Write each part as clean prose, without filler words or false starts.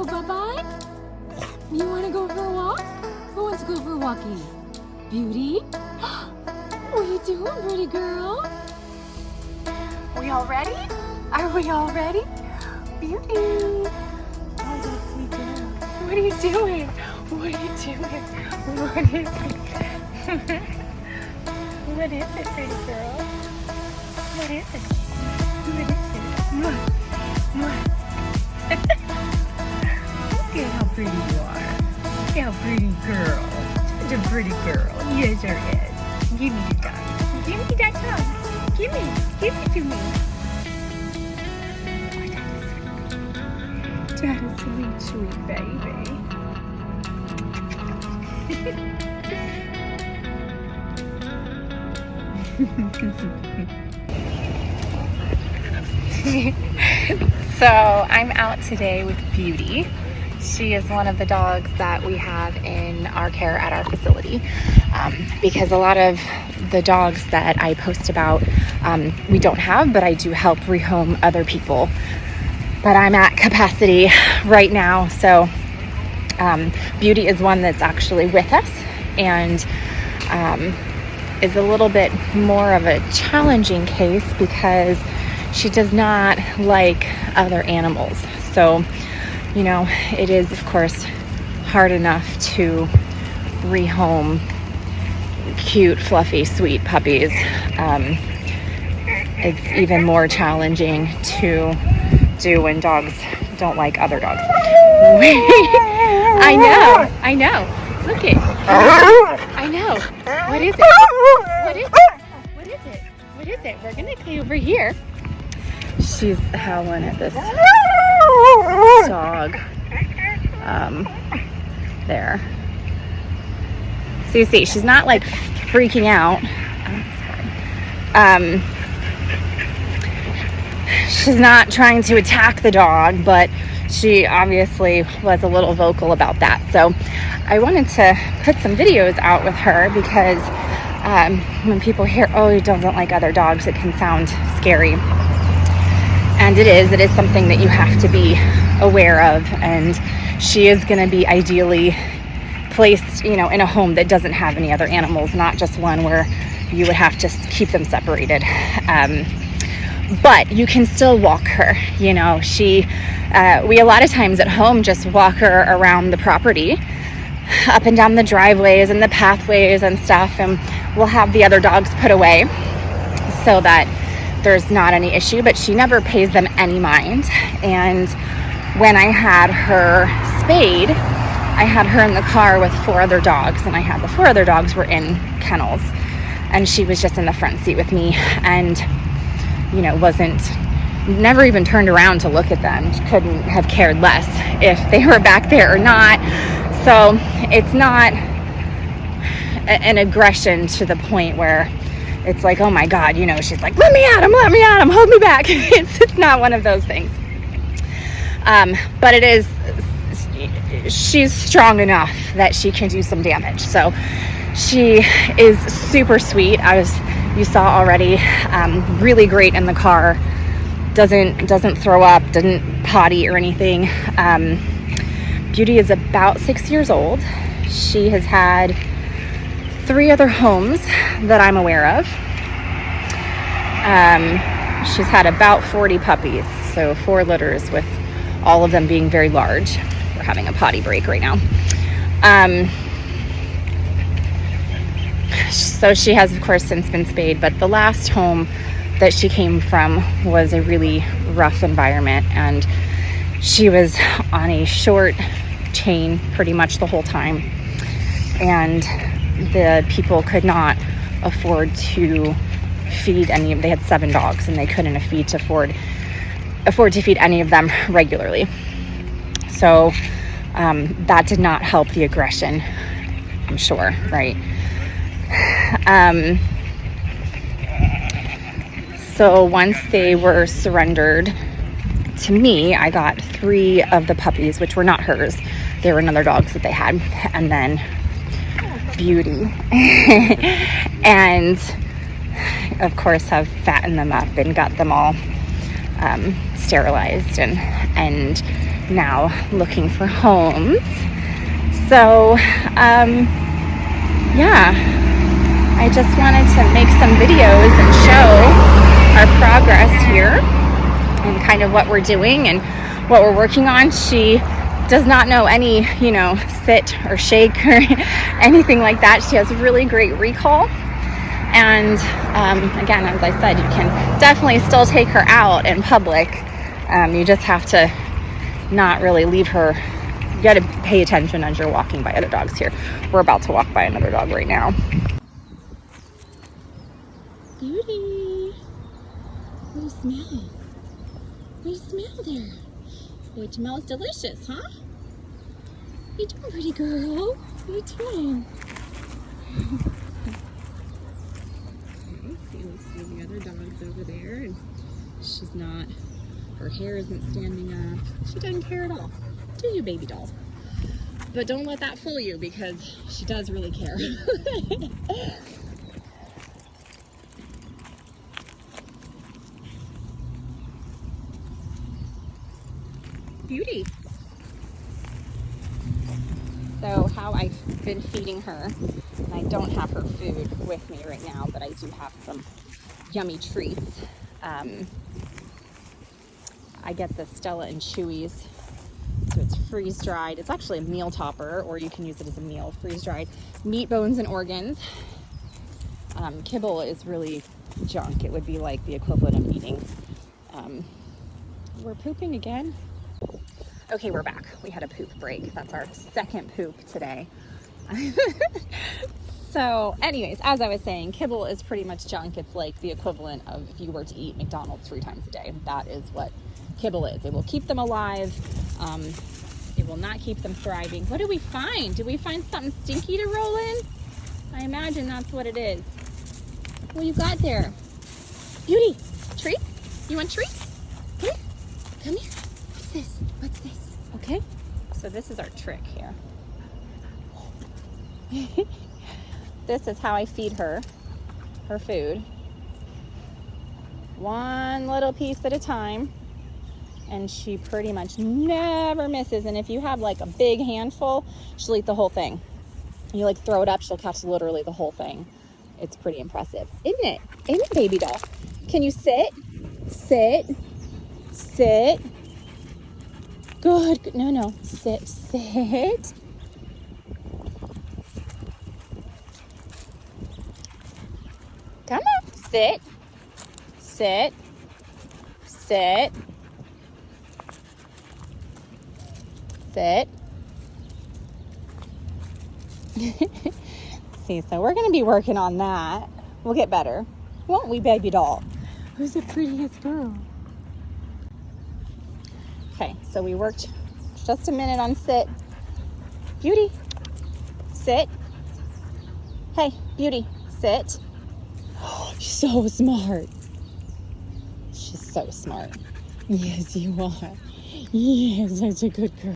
go bye-bye? You want to go for a walk? Who wants to go for a walkie? Beauty? What are you doing, pretty girl? We all ready? Are we all ready? Beauty! Oh, that sweet girl. What are you doing? What are you doing? What is it? What is it, pretty girl? What is it? What is it? Mwah. Mwah. Look at how pretty you are. Look how pretty girl. Such a pretty girl. Yes, there is. Give me the tongue. Give me that tongue. Give me. Give it to me. Oh, that is sweet, sweet baby. So I'm out today with Beauty. She is one of the dogs that we have in our care at our facility, because a lot of the dogs that I post about we don't have, but I do help rehome other people. But I'm at capacity right now, so Beauty is one that's actually with us and is a little bit more of a challenging case because she does not like other animals. So, you know, it is of course hard enough to rehome cute, fluffy, sweet puppies. It's even more challenging to do when dogs don't like other dogs. I know. Look it. I know. What is it? What is it? What is it? What is it? We're gonna go over here. She's howling at this dog. There. So you see, she's not like freaking out. She's not trying to attack the dog, but she obviously was a little vocal about that. So I wanted to put some videos out with her because when people hear, oh, he doesn't like other dogs, it can sound scary. And it is something that you have to be aware of. And she is going to be ideally placed, you know, in a home that doesn't have any other animals, not just one where you would have to keep them separated. But you can still walk her, you know. We a lot of times at home just walk her around the property, up and down the driveways and the pathways and stuff, and we'll have the other dogs put away so that there's not any issue, but she never pays them any mind. And when I had her spayed, I had her in the car with 4 other dogs, and I had the 4 other dogs were in kennels, and she was just in the front seat with me, and you know, never even turned around to look at them. Couldn't have cared less if they were back there or not. So it's not an aggression to the point where it's like, oh my God, you know, she's like, let me at him, hold me back. It's not one of those things. But it is, she's strong enough that she can do some damage. So she is super sweet. You saw already, really great in the car. Doesn't throw up, doesn't potty or anything. Beauty is about 6 years old. She has had 3 other homes that I'm aware of. She's had about 40 puppies, so 4 litters, with all of them being very large. We're having a potty break right now. So she has, of course, since been spayed, but the last home that she came from was a really rough environment, and she was on a short chain pretty much the whole time, and the people could not afford to feed any of, they had 7 dogs and they couldn't afford to feed any of them regularly. So that did not help the aggression, I'm sure, right? So once they were surrendered to me, I got 3 of the puppies, which were not hers. They were another dogs that they had, and then Beauty. And of course have fattened them up and got them all sterilized and now looking for homes. So yeah, I just wanted to make some videos and show our progress here and kind of what we're doing and what we're working on. She does not know any, sit or shake or anything like that. She has really great recall. And again, as I said, you can definitely still take her out in public. You just have to not really leave her. You got to pay attention as you're walking by other dogs here. We're about to walk by another dog right now. Beauty. What do you smell? What do you smell there? Oh, it smells delicious, huh? You doing, pretty girl? What are you doing? See the other dogs over there, and she's not, her hair isn't standing up. She doesn't care at all. Do you, baby doll? But don't let that fool you, because she does really care. Beauty. So how I've been feeding her, and I don't have her food with me right now, but I do have some yummy treats. I get the Stella and Chewy's, so it's freeze-dried. It's actually a meal topper, or you can use it as a meal, freeze-dried meat, bones, and organs. Kibble is really junk. It would be like the equivalent of eating. We're pooping again. Okay, we're back. We had a poop break. That's our second poop today. So anyways, as I was saying, kibble is pretty much junk. It's like the equivalent of if you were to eat McDonald's 3 times a day. That is what kibble is. It will keep them alive. It will not keep them thriving. What do we find? Do we find something stinky to roll in? I imagine that's what it is. What you got there? Beauty, treats? You want treats? Here, come here. What's this? What's this? Okay, so this is our trick here. This is how I feed her food. One little piece at a time, and she pretty much never misses. And if you have like a big handful, she'll eat the whole thing. You like throw it up, she'll catch literally the whole thing. It's pretty impressive, isn't it? Isn't it, baby doll? Can you sit? Sit. Sit. Good. No. Sit. Sit. Come on. Sit. Sit. Sit. Sit. See, so we're going to be working on that. We'll get better. Won't we, baby doll? Who's the prettiest girl? Okay, so we worked just a minute on sit. Beauty, sit. Hey, Beauty, sit. Oh, she's so smart. She's so smart. Yes, you are. Yes, such a good girl.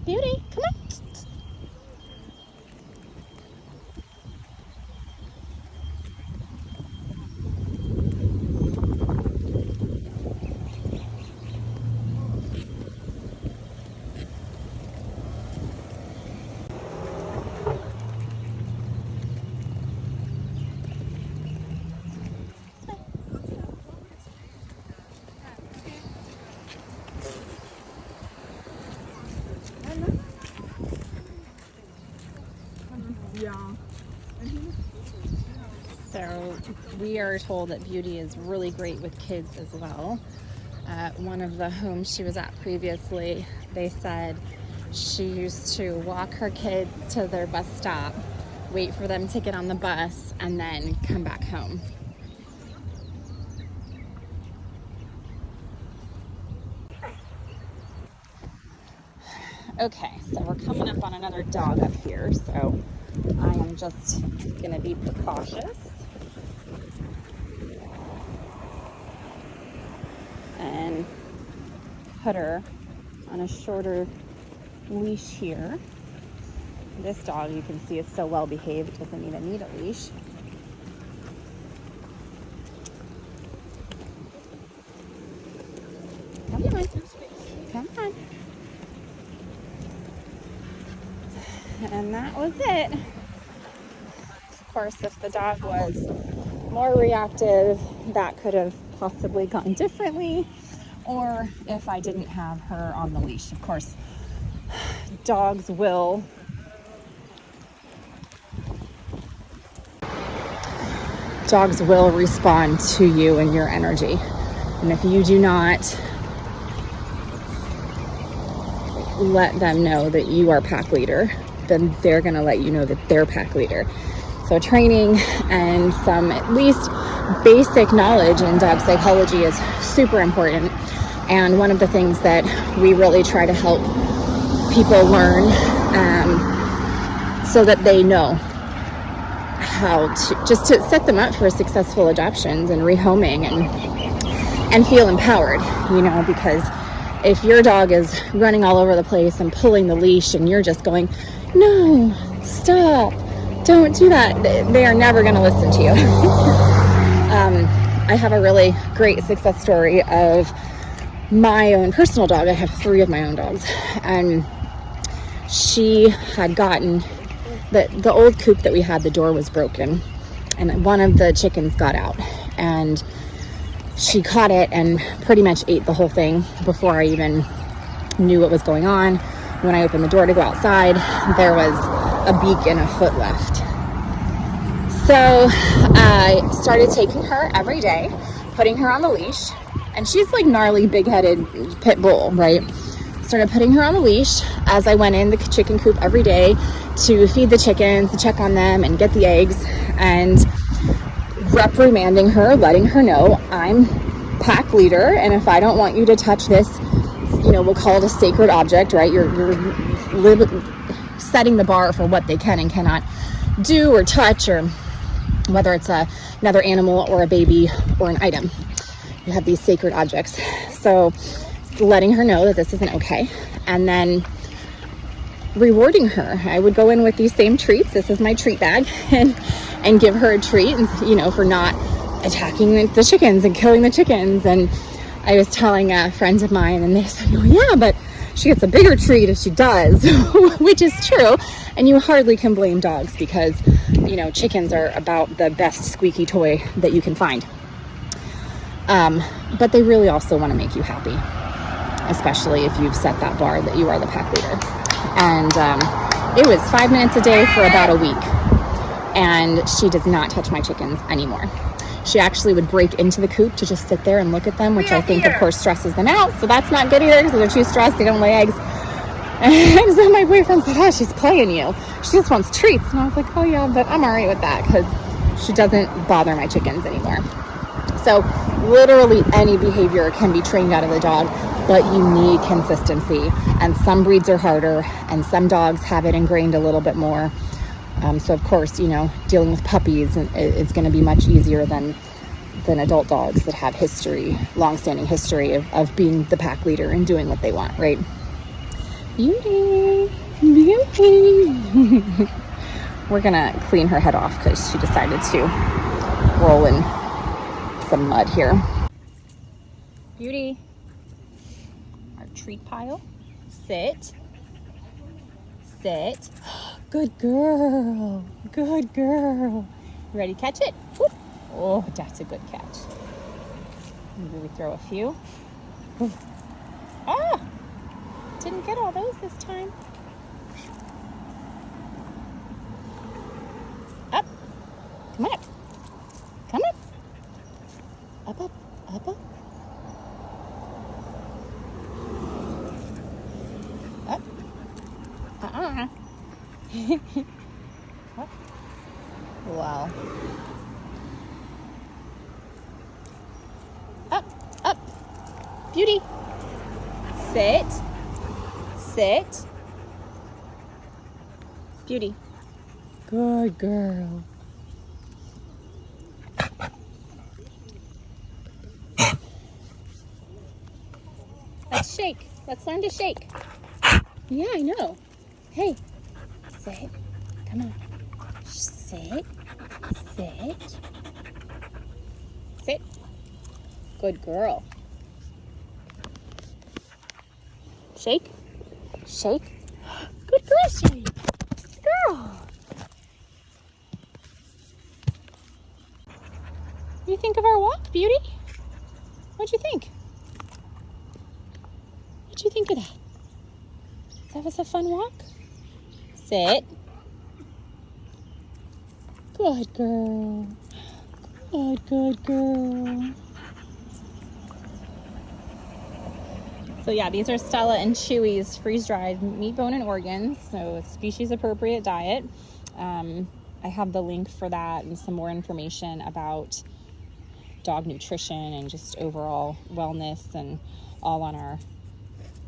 Beauty, come on. So we are told that Beauty is really great with kids as well. At one of the homes she was at previously, they said she used to walk her kids to their bus stop, wait for them to get on the bus, and then come back home. Okay, so we're coming up on another dog up here, so I am just gonna be precautious and put her on a shorter leash here. This dog, you can see, is so well behaved, doesn't even need a leash. Come on. Come on. And that was it. Of course, if the dog was more reactive, that could have possibly gone differently. Or if I didn't have her on the leash. Of course, dogs will respond to you and your energy. And if you do not let them know that you are pack leader, then they're going to let you know that they're pack leader. So training and some at least basic knowledge in dog psychology is super important. And one of the things that we really try to help people learn so that they know how to, just to set them up for successful adoptions and rehoming and feel empowered, you know, because if your dog is running all over the place and pulling the leash and you're just going, no, stop, don't do that, they are never going to listen to you. I have a really great success story of my own personal dog. I have 3 of my own dogs, and she had gotten the old coop that we had, the door was broken, and one of the chickens got out, and she caught it and pretty much ate the whole thing before I even knew what was going on. When I opened the door to go outside, there was a beak and a foot left. So I started taking her every day, putting her on the leash, and she's like gnarly, big-headed pit bull, right? Started putting her on the leash as I went in the chicken coop every day to feed the chickens, to check on them and get the eggs, and reprimanding her, letting her know I'm pack leader, and if I don't want you to touch this, you know, we'll call it a sacred object, right? You're setting the bar for what they can and cannot do or touch, or whether it's another animal or a baby or an item. You have these sacred objects. So letting her know that this isn't okay, and then rewarding her. I would go in with these same treats. This is my treat bag, and give her a treat, and, you know, for not attacking the chickens and killing the chickens. And I was telling friends of mine, and they said, oh yeah, but she gets a bigger treat if she does, which is true. And you hardly can blame dogs, because, you know, chickens are about the best squeaky toy that you can find. But they really also want to make you happy, especially if you've set that bar that you are the pack leader. And it was 5 minutes a day for about a week, and she does not touch my chickens anymore. She actually would break into the coop to just sit there and look at them, which I think, of course, stresses them out. So that's not good either, because they're too stressed, they don't lay eggs. And so my boyfriend said, oh, she's playing you. She just wants treats. And I was like, oh yeah, but I'm all right with that, because she doesn't bother my chickens anymore. So literally any behavior can be trained out of the dog, but you need consistency. And some breeds are harder, and some dogs have it ingrained a little bit more. So of course, you know, dealing with puppies is going to be much easier than adult dogs that have history, long-standing history of being the pack leader and doing what they want, right? Beauty, beauty. We're gonna clean her head off because she decided to roll in some mud here. Beauty, our treat pile. Sit. Sit. Good girl. Good girl. You ready to catch it? Whoop. Oh, that's a good catch. Maybe we throw a few. Ah! Didn't get all those this time. Up. Come on up. Come up. Up, up, up, up. Up. Uh-uh. Up. Wow. Up, up. Beauty. Sit. Sit. Beauty. Good girl. Let's shake. Let's learn to shake. Yeah, I know. Hey, sit. Come on. Sit. Sit. Sit. Good girl. Shake. Shake. Good girl, Shake. Good girl. What do you think of our walk, Beauty? What'd you think? What'd you think of that? That was a fun walk? Sit. Good girl. Good girl. So yeah, these are Stella and Chewy's freeze-dried meat, bone, and organs. So species-appropriate diet. I have the link for that and some more information about dog nutrition and just overall wellness and all on our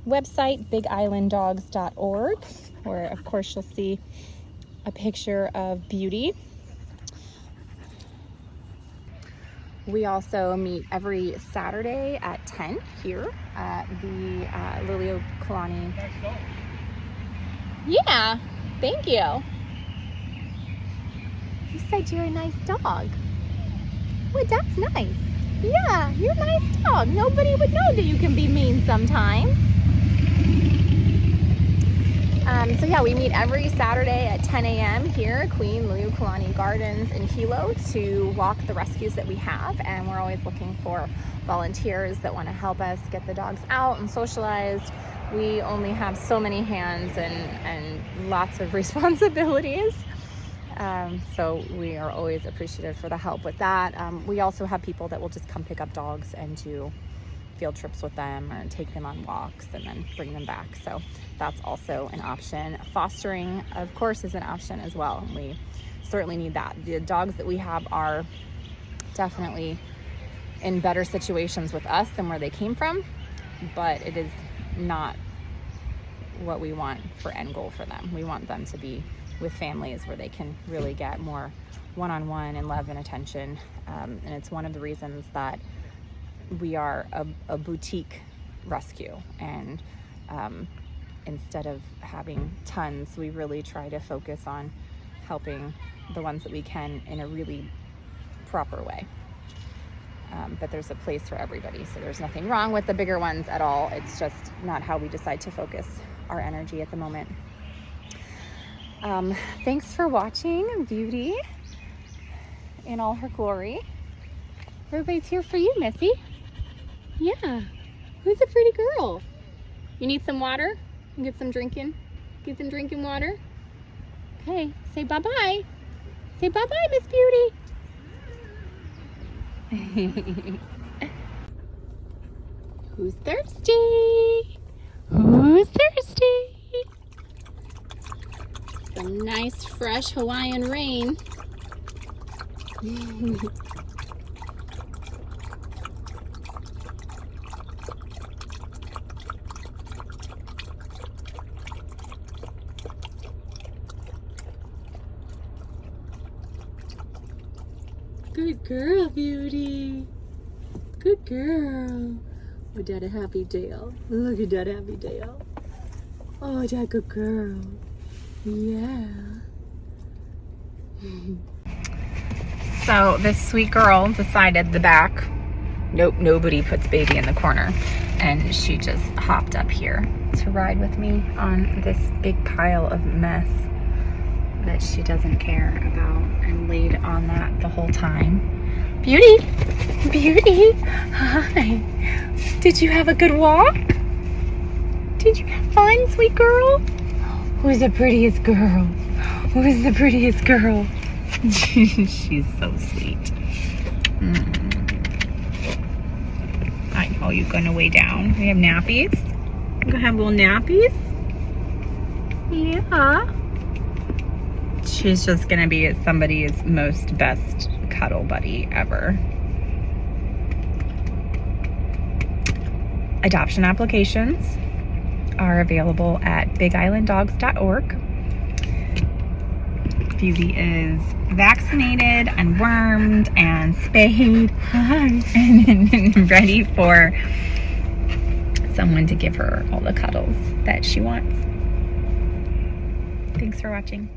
website, bigislanddogs.org, where of course you'll see a picture of Beauty. We also meet every Saturday at 10 here at the Liliuokalani. Yeah, thank you. You said you're a nice dog. Well, that's nice. Yeah, you're a nice dog. Nobody would know that you can be mean sometimes. So yeah, we meet every Saturday at 10 a.m. here at Queen Liliuokalani Gardens in Hilo to walk the rescues that we have, and we're always looking for volunteers that want to help us get the dogs out and socialized. We only have so many hands and lots of responsibilities, so we are always appreciative for the help with that. We also have people that will just come pick up dogs and do field trips with them or take them on walks and then bring them back. So that's also an option. Fostering, of course, is an option as well. We certainly need that. The dogs that we have are definitely in better situations with us than where they came from, but it is not what we want for end goal for them. We want them to be with families where they can really get more one-on-one and love and attention. And it's one of the reasons that we are a boutique rescue, and instead of having tons, we really try to focus on helping the ones that we can in a really proper way. But there's a place for everybody, so there's nothing wrong with the bigger ones at all. It's just not how we decide to focus our energy at the moment. Thanks for watching Beauty in all her glory. Everybody's here for you, Missy. Yeah, who's a pretty girl? You need some water? Get some drinking? Get some drinking water? Okay, say bye-bye. Say bye-bye, Miss Beauty. Who's thirsty? Who's thirsty? Some nice fresh Hawaiian rain. Good girl, Beauty. Good girl. Oh, Dad, a happy Dale. Look at that happy Dale. Oh, Dad, good girl. Yeah. So this sweet girl decided the back, nope, nobody puts baby in the corner. And she just hopped up here to ride with me on this big pile of mess that she doesn't care about, and laid on that the whole time. Beauty, Beauty, hi. Did you have a good walk? Did you have fun, sweet girl? Who's the prettiest girl? Who's the prettiest girl? She's so sweet. Oh, you gonna lay down? We have nappies. You gonna have little nappies? Yeah. She's just gonna be somebody's most best cuddle buddy ever. Adoption applications are available at bigislanddogs.org. Beauty is vaccinated and wormed and spayed and ready for someone to give her all the cuddles that she wants. Thanks for watching.